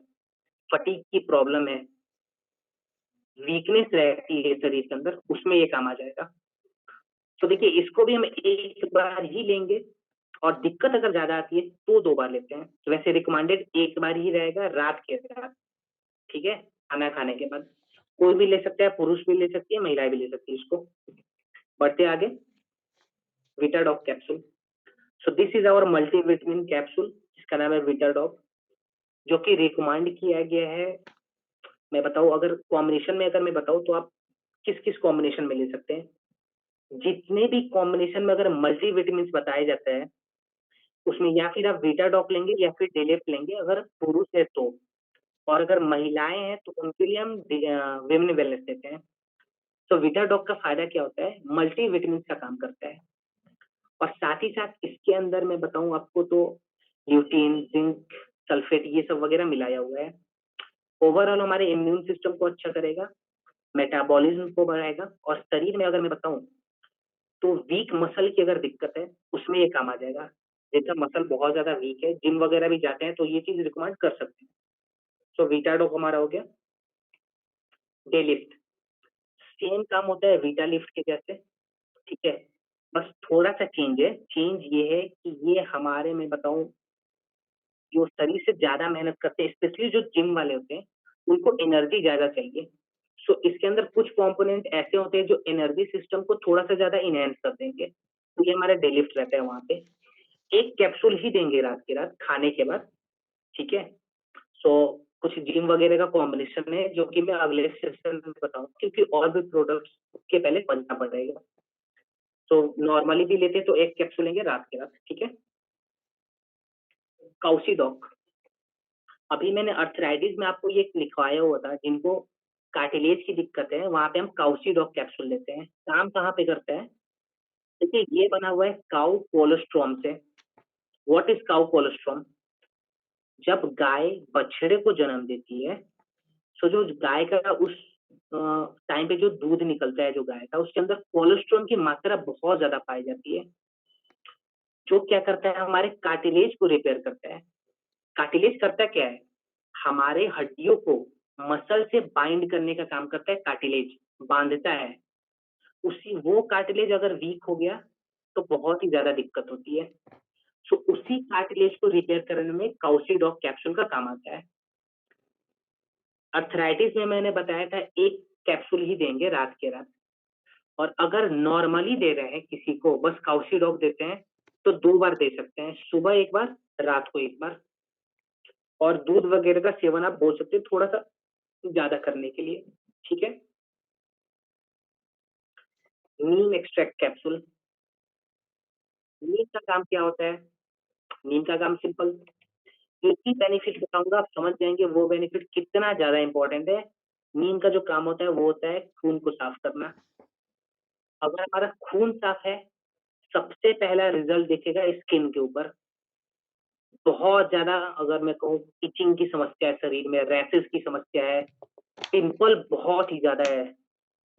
फटीग की प्रॉब्लम है, वीकनेस रहती है शरीर के अंदर, उसमें ये काम आ जाएगा। तो देखिए इसको भी हम एक बार ही लेंगे और दिक्कत अगर ज़्यादा आती है तो 2 बार लेते हैं। तो वैसे रिकमेंडेड 1 बार ही रहेगा रात के साथ, ठीक है? खाना खाने के बाद। कोई भी ले सकता है, पुरुष भी ले सकती है, महिलाएँ भी ले सकती है इसको। बढ़ते आगे, Vitadoc capsule. So this is our multivitamin capsule, जिसका नाम है विटाडॉक, जो कि रिकमेंड किया गया है। मैं बताऊँ अगर कॉम्बिनेशन में अगर मैं बताऊँ तो आप किस-किस कॉम्बिनेशन में ले सकते हैं। जितने भी कॉम्बिनेशन में अगर मल्टीविटामिन्स बताया जाता है, उसमें या फिर आप विटाडॉक लेंगे या फिर डेलेप लेंगे अगर पुरुष है तो। और अगर महिलाएँ हैं तो उनके लिए हम विमेन वेलनेस देते हैं। तो विटाडॉक का फ़ायदा क्या होता है? मल्टीविटामिन्स का काम करता है और साथ ही साथ इसके अंदर मैं बताऊँ आपको तो ल्यूटीन, ज़िंक, सल्फेट ये सब वगैरह मिलाया हुआ है। ओवरऑल हमारे इम्यून सिस्टम को अच्छा करेगा, मेटाबॉलिज़्म को बढ़ाएगा और शरीर में अगर मैं बताऊँ तो वीक मसल की अगर दिक्कत है, उसमें ये काम आ जाएगा। जिनका मसल बहुत ज़्यादा वीक है, जिम वगैरह भी जाते हैं तो ये चीज़ रिकमेंड कर सकते हैं। सो वीटाडॉक हमारा हो गया। डे लिफ्ट सेम काम होता है वीटा लिफ्ट के जैसे, ठीक है, बस थोड़ा सा चेंज है। चेंज ये है कि ये हमारे, मैं बताऊं, जो शरीर से ज्यादा मेहनत करते हैं, स्पेशली जो जिम वाले होते हैं, उनको एनर्जी ज्यादा चाहिए। सो इसके अंदर कुछ कंपोनेंट ऐसे होते हैं जो एनर्जी सिस्टम को थोड़ा सा ज्यादा इनहेंस कर देंगे, तो ये हमारा डे लिफ्ट रहता है। वहां पे एक कैप्सूल ही देंगे रात के रात खाने के बाद, ठीक है। सो कुछ जिम वगैरह का कॉम्बिनेशन है जो कि मैं अगले सेशन में बताऊँ, क्योंकि और भी प्रोडक्ट्स के पहले बनना पड़ेगा। तो नॉर्मली भी लेते तो एक कैप्सूल लेंगे रात के रात, ठीक है। काउसीडॉक, अभी मैंने अर्थराइटिस में आपको ये लिखवाया हुआ था, जिनको कार्टिलेज की दिक्कत है वहां पे हम काउसीडॉक कैप्सूल लेते हैं। काम कहाँ पे करता है, देखिए ये बना हुआ है काउ कोलोस्ट्रॉम से। What is cow colostrum? जब गाय बछड़े को जन्म देती है, तो जो गाय का उस टाइम पे जो दूध निकलता है जो गाय का, उसके अंदर कोलेस्ट्रॉल की मात्रा बहुत ज्यादा पाई जाती है, जो क्या करता है हमारे कार्टिलेज को रिपेयर करता है। कार्टिलेज करता क्या है, हमारे हड्डियों को मसल से बाइंड करने का काम करता है। कार्टिलेज बांधता है, उसी वो कार्टिलेज अगर वीक हो गया तो बहुत ही ज्यादा दिक्कत होती है। सो उसी कार्टिलेज को रिपेयर करने में काउसीडॉक कैप्सूल का काम आता है। अर्थराइटिस में मैंने बताया था एक कैप्सूल ही देंगे रात के रात, और अगर नॉर्मली दे रहे हैं किसी को, बस काउसीडॉक देते हैं, तो 2 बार दे सकते हैं, सुबह एक बार, रात को एक बार। और दूध वगैरह का सेवन आप बोल सकते हैं थोड़ा सा ज्यादा करने के लिए, ठीक है। नीम एक्सट्रैक्ट कैप्सूल, नीम का काम क्या होता है? नीम का काम सिंपल, एक ही बेनिफिट बताऊंगा, आप समझ जाएंगे वो बेनिफिट कितना ज्यादा इंपॉर्टेंट है। नीम का जो काम होता है वो होता है खून को साफ करना। अगर हमारा खून साफ है, सबसे पहला रिजल्ट दिखेगा स्किन के ऊपर। बहुत ज्यादा अगर मैं कहूँ इचिंग की समस्या है, शरीर में रैशेस की समस्या है, पिंपल बहुत ही ज्यादा है,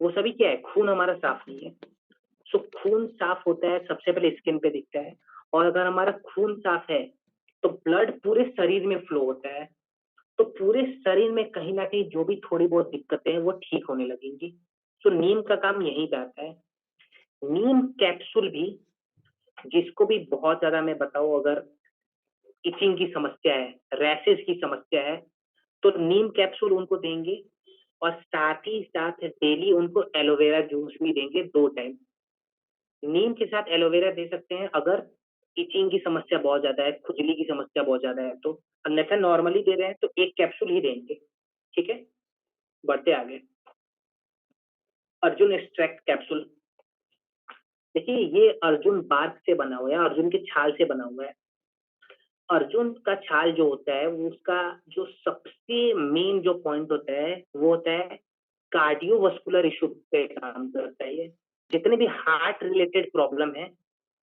वो सभी क्या है, खून हमारा साफ नहीं है। सो खून साफ होता है सबसे पहले स्किन पे दिखता है, और अगर हमारा खून साफ है तो ब्लड पूरे शरीर में फ्लो होता है, तो पूरे शरीर में कहीं ना कहीं जो भी थोड़ी बहुत दिक्कतें हैं वो ठीक होने लगेंगी। तो नीम का काम यही रहता है। नीम कैप्सूल भी, जिसको भी बहुत ज्यादा मैं बताऊं, अगर इचिंग की समस्या है, रैशेस की समस्या है, तो नीम कैप्सूल उनको देंगे, और साथ ही साथ डेली उनको एलोवेरा जूस भी देंगे 2 टाइम। नीम के साथ एलोवेरा दे सकते हैं अगर इचिंग की समस्या बहुत ज्यादा है, खुजली की समस्या बहुत ज्यादा है तो। अन्यथा नॉर्मली दे रहे हैं तो एक कैप्सूल ही देंगे, ठीक है। बढ़ते आगे, अर्जुन एक्सट्रैक्ट कैप्सूल। देखिए ये अर्जुन बार्क से बना हुआ है, अर्जुन के छाल से बना हुआ है। अर्जुन का छाल जो होता है वो, उसका जो सबसे मेन जो पॉइंट होता है वो होता है कार्डियोवास्कुलर इशू पे काम करता है ये। जितने भी हार्ट रिलेटेड प्रॉब्लम है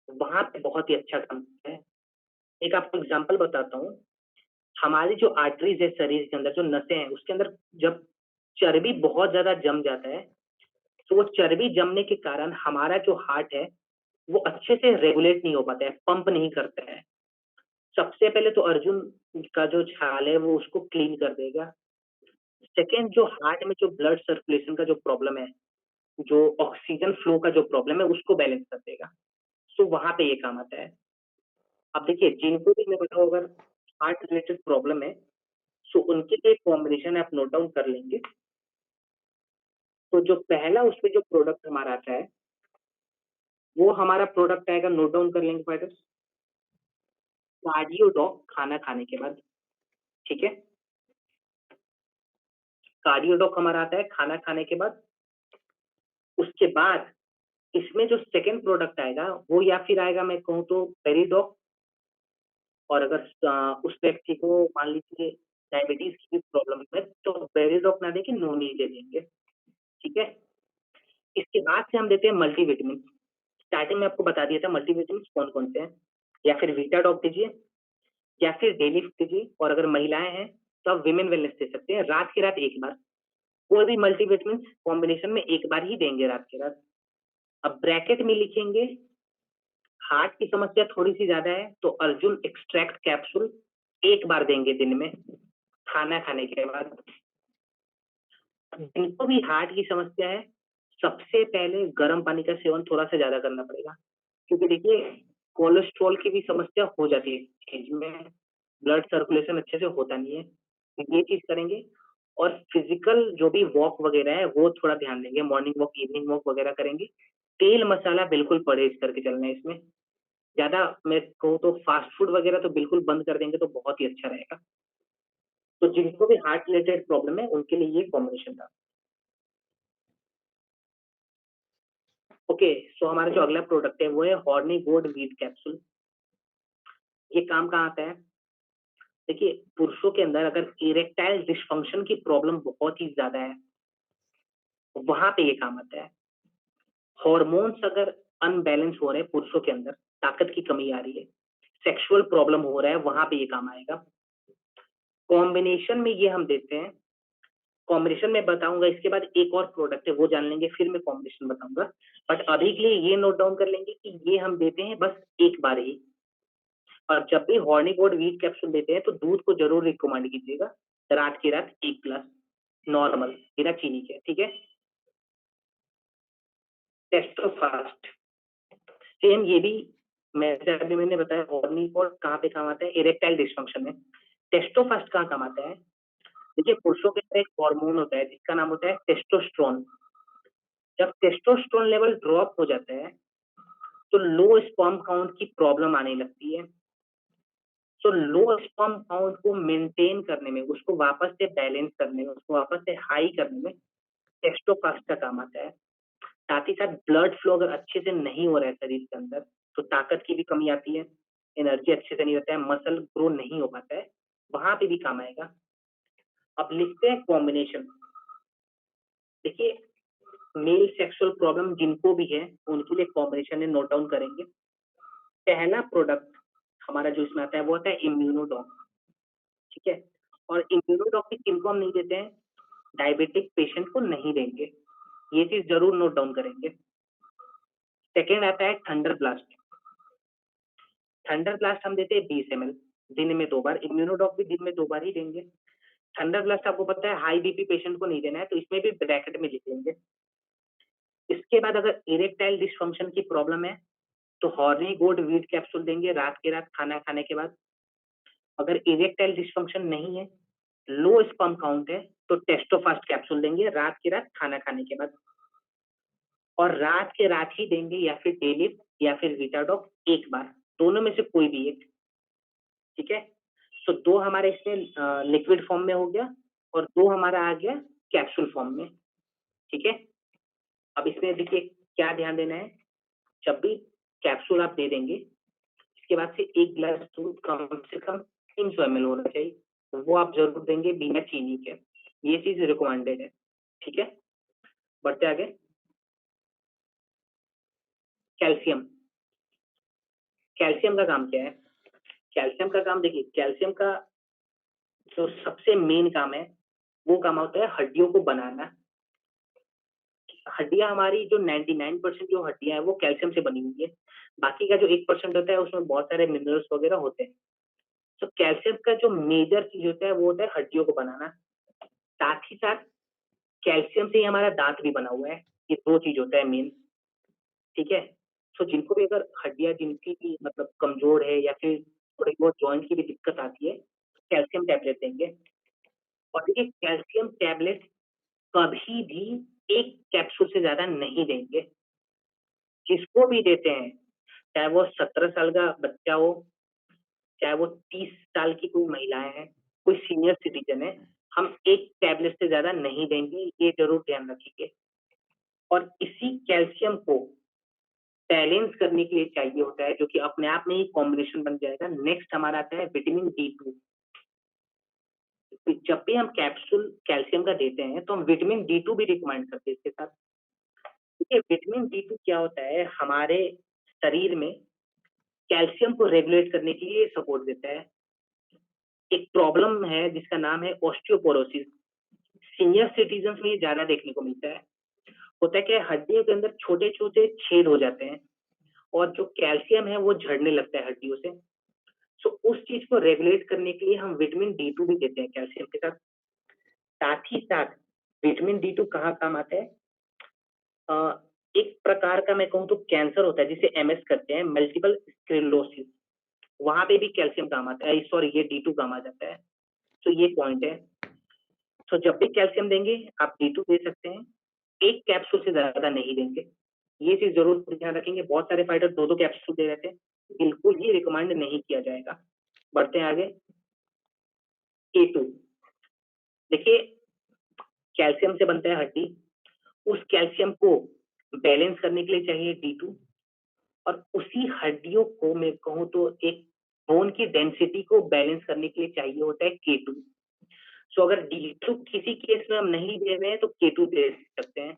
वहां पे बहुत ही अच्छा काम करता है। एक आपको एग्जांपल बताता हूँ, हमारी जो आर्टरीज है शरीर के अंदर, जो नसें हैं उसके अंदर, जब चर्बी बहुत ज्यादा जम जाता है, तो वो चर्बी जमने के कारण हमारा जो हार्ट है वो अच्छे से रेगुलेट नहीं हो पाता है, पंप नहीं करता है। सबसे पहले तो अर्जुन का जो छाल है वो उसको क्लीन कर देगा। सेकेंड, जो हार्ट में जो ब्लड सर्कुलेशन का जो प्रॉब्लम है, जो ऑक्सीजन फ्लो का जो प्रॉब्लम है, उसको बैलेंस कर देगा। सो वहां पे ये काम आता है। अब देखिए जिनको भी मैं बताऊँ अगर हार्ट रिलेटेड प्रॉब्लम है, सो उनके लिए कॉम्बिनेशन आप नोट डाउन कर लेंगे। तो जो पहला उसमें जो प्रोडक्ट हमारा आता है, वो हमारा प्रोडक्ट आएगा, नोट डाउन कर लेंगे फाइटर्स, कार्डियोडॉक, खाना खाने के बाद, ठीक है। कार्डियोडॉक हमारा आता है खाना खाने के बाद। उसके बाद इसमें जो सेकंड प्रोडक्ट आएगा वो, या फिर आएगा मैं कहूँ तो पेरिडॉक। और अगर उस व्यक्ति को मान लीजिए डायबिटीज की भी प्रॉब्लम है तो पेरिडॉक ना देके नोनी दे देंगे, ठीक है। इसके बाद से हम देते हैं मल्टीविटामिन। स्टार्टिंग में आपको बता दिया था मल्टीविटामिन कौन कौन से हैं, या फिर वीटाडॉक दीजिए, या फिर डेली दीजिए, और अगर महिलाएं हैं तो आप विमेन वेलनेस दे सकते हैं रात के रात एक बार। कोई भी मल्टीविटामिन कॉम्बिनेशन में एक बार ही देंगे रात के रात। अब ब्रैकेट में लिखेंगे, हार्ट की समस्या थोड़ी सी ज्यादा है तो अर्जुन एक्सट्रैक्ट कैप्सूल एक बार देंगे दिन में। खाना खाने के बाद। जिनको भी हार्ट की समस्या है, सबसे पहले गर्म पानी का सेवन थोड़ा सा ज्यादा करना पड़ेगा, क्योंकि देखिए कोलेस्ट्रॉल की भी समस्या हो जाती है, इसमें ब्लड सर्कुलेशन अच्छे से होता नहीं है। ये चीज करेंगे, और फिजिकल जो भी वॉक वगैरह है वो थोड़ा ध्यान देंगे, मॉर्निंग वॉक इवनिंग वॉक वगैरह करेंगे। तेल मसाला बिल्कुल परहेज करके चलना है इसमें। ज्यादा मैं कहूँ तो फास्ट फूड वगैरह तो बिल्कुल बंद कर देंगे तो बहुत ही अच्छा रहेगा। तो जिनको भी हार्ट रिलेटेड प्रॉब्लम है उनके लिए ये कॉम्बिनेशन था। ओके, सो हमारा जो अगला प्रोडक्ट है वो है हॉर्नी गोल्ड वीट कैप्सूल। ये काम कहाँ आता है? देखिए, पुरुषों के अंदर अगर इरेक्टाइल डिसफंक्शन की प्रॉब्लम बहुत ही ज्यादा है, वहां पे ये काम आता है। हॉर्मोन्स अगर अनबैलेंस हो रहे हैं पुरुषों के अंदर, ताकत की कमी आ रही है, सेक्सुअल प्रॉब्लम हो रहा है, वहां पे ये काम आएगा। कॉम्बिनेशन में ये हम देते हैं। कॉम्बिनेशन में बताऊंगा, इसके बाद एक और प्रोडक्ट है वो जान लेंगे, फिर मैं कॉम्बिनेशन बताऊंगा। बट अभी के लिए ये नोट डाउन कर लेंगे कि ये हम देते हैं बस एक बार ही। और जब भी हॉर्निकोड वीट कैप्सूल देते हैं तो दूध को जरूर रिकमेंड कीजिएगा, रात की रात 1 गिलास, नॉर्मल, बिना चीनी के, ठीक है। टेस्टोफास्ट, सेम ये भी, मैं अभी मैंने बताया हॉर्निकोड कहाँ पे काम आता है, इरेक्टाइल डिस्फंक्शन में। टेस्टोफास्ट कहाँ काम आता है? देखिए, पुरुषों के अंदर एक हार्मोन होता है जिसका नाम होता है टेस्टोस्टेरोन। जब टेस्टोस्टेरोन लेवल ड्रॉप हो जाता है तो लो स्पर्म काउंट की प्रॉब्लम आने लगती है। तो लो स्पर्म काउंट को मेंटेन करने में, उसको वापस से बैलेंस करने में, उसको वापस से हाई करने में टेस्टोफास्ट का काम आता है। साथ ही साथ ब्लड फ्लो अगर अच्छे से नहीं हो रहा है शरीर के अंदर, तो ताकत की भी कमी आती है, एनर्जी अच्छे से नहीं होता है, मसल ग्रो नहीं हो पाता है, वहां पे भी काम आएगा। अब लिखते हैं कॉम्बिनेशन। देखिए, मेल सेक्सुअल प्रॉब्लम जिनको भी है उनके लिए कॉम्बिनेशन में नोट डाउन करेंगे। पहला प्रोडक्ट हमारा जो इसमें आता है वो होता है इम्यूनोडॉक, ठीक है। और इम्यूनोडॉक किनको हम नहीं देते हैं? डायबिटिक पेशेंट को नहीं देंगे, ये चीज जरूर नोट डाउन करेंगे। सेकेंड आता है थंडर ब्लास्ट। थंडर ब्लास्ट हम देते हैं 20 ml, दिन में 2 बार। इम्यूनोडॉक भी दिन में 2 बार ही देंगे। थंडर ब्लास्ट आपको पता है हाई बीपी पेशेंट को नहीं देना है, तो इसमें भी ब्रैकेट में लिख लेंगे। इसके बाद अगर इरेक्टाइल डिसफंक्शन की प्रॉब्लम है तो हॉर्नी गोल्ड वीट कैप्सूल देंगे रात के रात खाना खाने के बाद। अगर इरेक्टाइल डिसफंक्शन नहीं है, लो स्पर्म काउंट है, तो टेस्टोफास्ट कैप्सूल देंगे रात की रात खाना खाने के बाद। और रात के रात ही देंगे, या फिर डेली, या फिर विटाडॉक एक बार, दोनों में से कोई भी एक, ठीक है। तो दो हमारे इसमें लिक्विड फॉर्म में हो गया, और दो हमारा आ गया कैप्सूल फॉर्म में, ठीक है। अब इसमें देखिए क्या ध्यान देना है, जब भी कैप्सूल आप दे देंगे, इसके बाद से 1 गिलास दूध कम से कम 300 ml होना चाहिए, तो वो आप जरूर देंगे बिना चीनी के। ये चीज रिकमेंडेड है, ठीक है। बढ़ते आगे। कैल्शियम। कैल्शियम का काम क्या है? कैल्शियम का काम देखिए, कैल्शियम का जो सबसे मेन काम है वो काम होता है हड्डियों को बनाना। हड्डियां हमारी जो 99% जो हड्डियां हैं वो कैल्शियम से बनी हुई है। बाकी का जो 1% होता है उसमें बहुत सारे मिनरल्स वगैरह होते हैं। तो कैल्शियम का जो मेजर चीज होता है वो होता है हड्डियों को बनाना। साथ ही साथ कैल्शियम से ही हमारा दांत भी बना हुआ है। ये दो चीज होता है मेन, ठीक है। तो जिनको भी अगर हड्डियां जिनकी भी मतलब कमजोर है, या फिर थोड़ी बहुत जॉइंट की भी दिक्कत आती है, कैल्शियम टैबलेट देंगे। और देखिए, कैल्शियम टैबलेट कभी भी एक कैप्सूल से ज्यादा नहीं देंगे। जिसको भी देते हैं, चाहे वो 17 साल का बच्चा हो, चाहे वो 30 साल की कोई महिलाएं हैं, कोई सीनियर सिटीजन है, हम एक टैबलेट से ज्यादा नहीं देंगे, ये जरूर ध्यान रखिए। और इसी कैल्शियम को बैलेंस करने के लिए चाहिए होता है, जो कि अपने आप में ही कॉम्बिनेशन बन जाएगा। नेक्स्ट हमारा आता है विटामिन D2। जब भी हम कैप्सूल कैल्शियम का देते हैं तो हम विटामिन D2 भी रिकमेंड करते हैं इसके साथ। देखिए, विटामिन D2 क्या होता है, हमारे शरीर में कैल्शियम को रेगुलेट करने के लिए सपोर्ट देता है। एक प्रॉब्लम है जिसका नाम है ऑस्टियोपोरोसिस, सीनियर सिटीजन में ये ज्यादा देखने को मिलता है। होता है क्या, हड्डियों के अंदर छोटे छोटे छेद हो जाते हैं, और जो कैल्शियम है वो झड़ने लगता है हड्डियों से। सो उस चीज को रेगुलेट करने के लिए हम विटामिन डी टू भी देते हैं कैल्शियम के साथ। साथ ही साथ विटामिन डी टू कहाँ काम आता है? अ, एक प्रकार का मैं कहूँ तो कैंसर होता है जिसे एमएस करते हैं, मल्टीपल स्क्लेरोसिस, वहां पे भी कैल्शियम काम आता है, सॉरी ये डी टू काम आ जाता है। तो ये पॉइंट है। तो जब भी कैल्शियम देंगे आप डी टू दे सकते हैं, एक कैप्सूल से ज्यादा नहीं देंगे। ये चीज जरूर ध्यान रखेंगे। बहुत सारे फाइटर दो दो कैप्सूल दे रहे थे, बिल्कुल ही रिकमेंड नहीं किया जाएगा। बढ़ते हैं आगे। K2 देखिए, कैल्शियम से बनता है हड्डी, उस कैल्शियम को बैलेंस करने के लिए चाहिए डी टू, और उसी हड्डियों को मैं कहूँ तो एक बोन की डेंसिटी को बैलेंस करने के लिए चाहिए होता है K2। सो अगर डी टू किसी केस में हम नहीं दे रहे हैं तो K2 दे सकते हैं।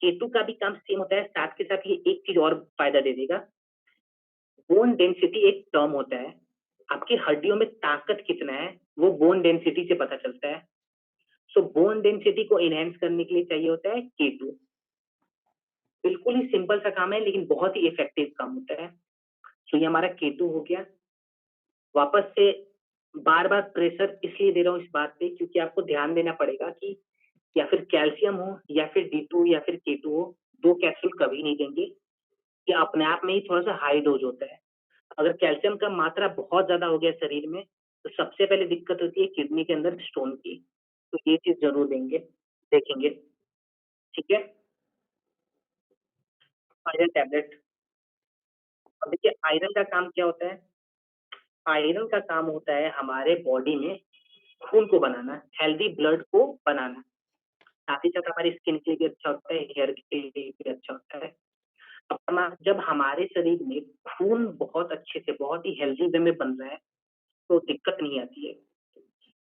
K2 का भी काम सेम होता है, साथ के साथ ये एक चीज और फायदा दे देगा। बोन डेंसिटी एक टर्म होता है, आपकी हड्डियों में ताकत कितना है वो बोन डेंसिटी से पता चलता है। सो बोन डेंसिटी को इनहेंस करने के लिए चाहिए होता है K2। बिल्कुल ही सिंपल सा काम है लेकिन बहुत ही इफेक्टिव काम होता है। सो ये हमारा K2 हो गया। वापस से बार बार प्रेशर इसलिए दे रहा हूँ इस बात पे क्योंकि आपको ध्यान देना पड़ेगा कि या फिर कैल्शियम हो या फिर डी टू या फिर K2 हो, दो कैप्सूल कभी नहीं देंगे। ये अपने आप में ही थोड़ा सा हाई डोज होता है। अगर कैल्शियम का मात्रा बहुत ज्यादा हो गया शरीर में तो सबसे पहले दिक्कत होती है किडनी के अंदर स्टोन की। तो ये चीज जरूर देखेंगे। ठीक है। Iron tablet. अब देखिए आयरन का काम क्या होता है? आयरन का काम होता है हमारे बॉडी में खून को बनाना, हेल्दी ब्लड को बनाना। साथ ही साथ हमारी स्किन के लिए भी अच्छा होता है, हेयर के लिए भी अच्छा होता है। अब जब हमारे शरीर में खून बहुत अच्छे से बहुत ही हेल्दी वे में बन रहा है तो दिक्कत नहीं आती है।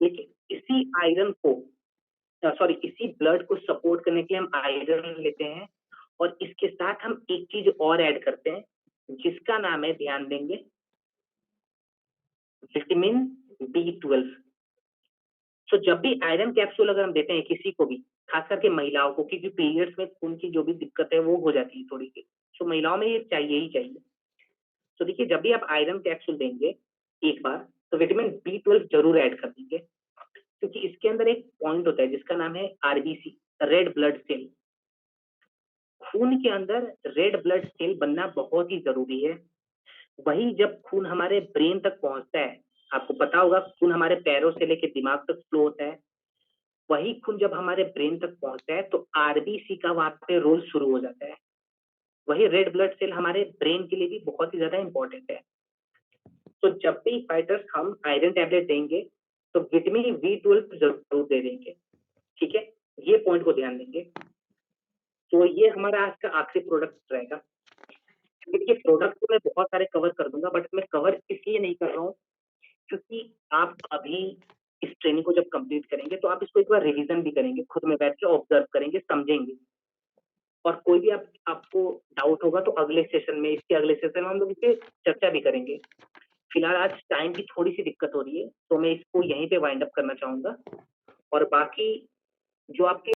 लेकिन इसी आयरन को सॉरी इसी ब्लड को सपोर्ट करने के लिए हम आयरन लेते हैं, और इसके साथ हम एक चीज और ऐड करते हैं जिसका नाम है, ध्यान देंगे, विटामिन B12। सो जब भी आयरन कैप्सूल अगर हम देते हैं किसी को भी, खास करके महिलाओं को, क्योंकि पीरियड्स में खून की जो भी दिक्कत है वो हो जाती है थोड़ी सी, सो महिलाओं में ये चाहिए ही चाहिए। तो देखिए जब भी आप आयरन कैप्सूल देंगे एक बार, तो विटामिन B12 जरूर ऐड कर दीजिए, क्योंकि इसके अंदर एक पॉइंट होता है जिसका नाम है आरबीसी, रेड ब्लड सेल। खून के अंदर रेड ब्लड सेल बनना बहुत ही जरूरी है। वही जब खून हमारे ब्रेन तक पहुंचता है, आपको पता होगा खून हमारे पैरों से लेकर दिमाग तक फ्लो होता है, वही खून जब हमारे ब्रेन तक पहुंचता है तो आरबीसी का वहां पे रोल शुरू हो जाता है। वही रेड ब्लड सेल हमारे ब्रेन के लिए भी बहुत ही ज्यादा इंपॉर्टेंट है। तो जब भी फाइटर्स हम आयरन टैबलेट देंगे तो विटामिन B12 जरूर दे देंगे। ठीक है, ये पॉइंट को ध्यान देंगे। तो ये हमारा आज का आखिरी प्रोडक्ट रहेगा। देखिए प्रोडक्ट तो मैं बहुत सारे कवर कर दूंगा, बट मैं कवर इसलिए नहीं कर रहा हूँ क्योंकि आप अभी इस ट्रेनिंग को जब कंप्लीट करेंगे तो आप इसको एक बार रिवीजन भी करेंगे, खुद में बैठ के ऑब्जर्व करेंगे, समझेंगे। और कोई भी आपको डाउट होगा तो अगले सेशन में, इसके अगले सेशन में हम लोग इसे चर्चा भी करेंगे। फिलहाल आज टाइम की थोड़ी सी दिक्कत हो रही है तो मैं इसको यहीं पे वाइंड अप करना चाहूंगा। और बाकी जो आपके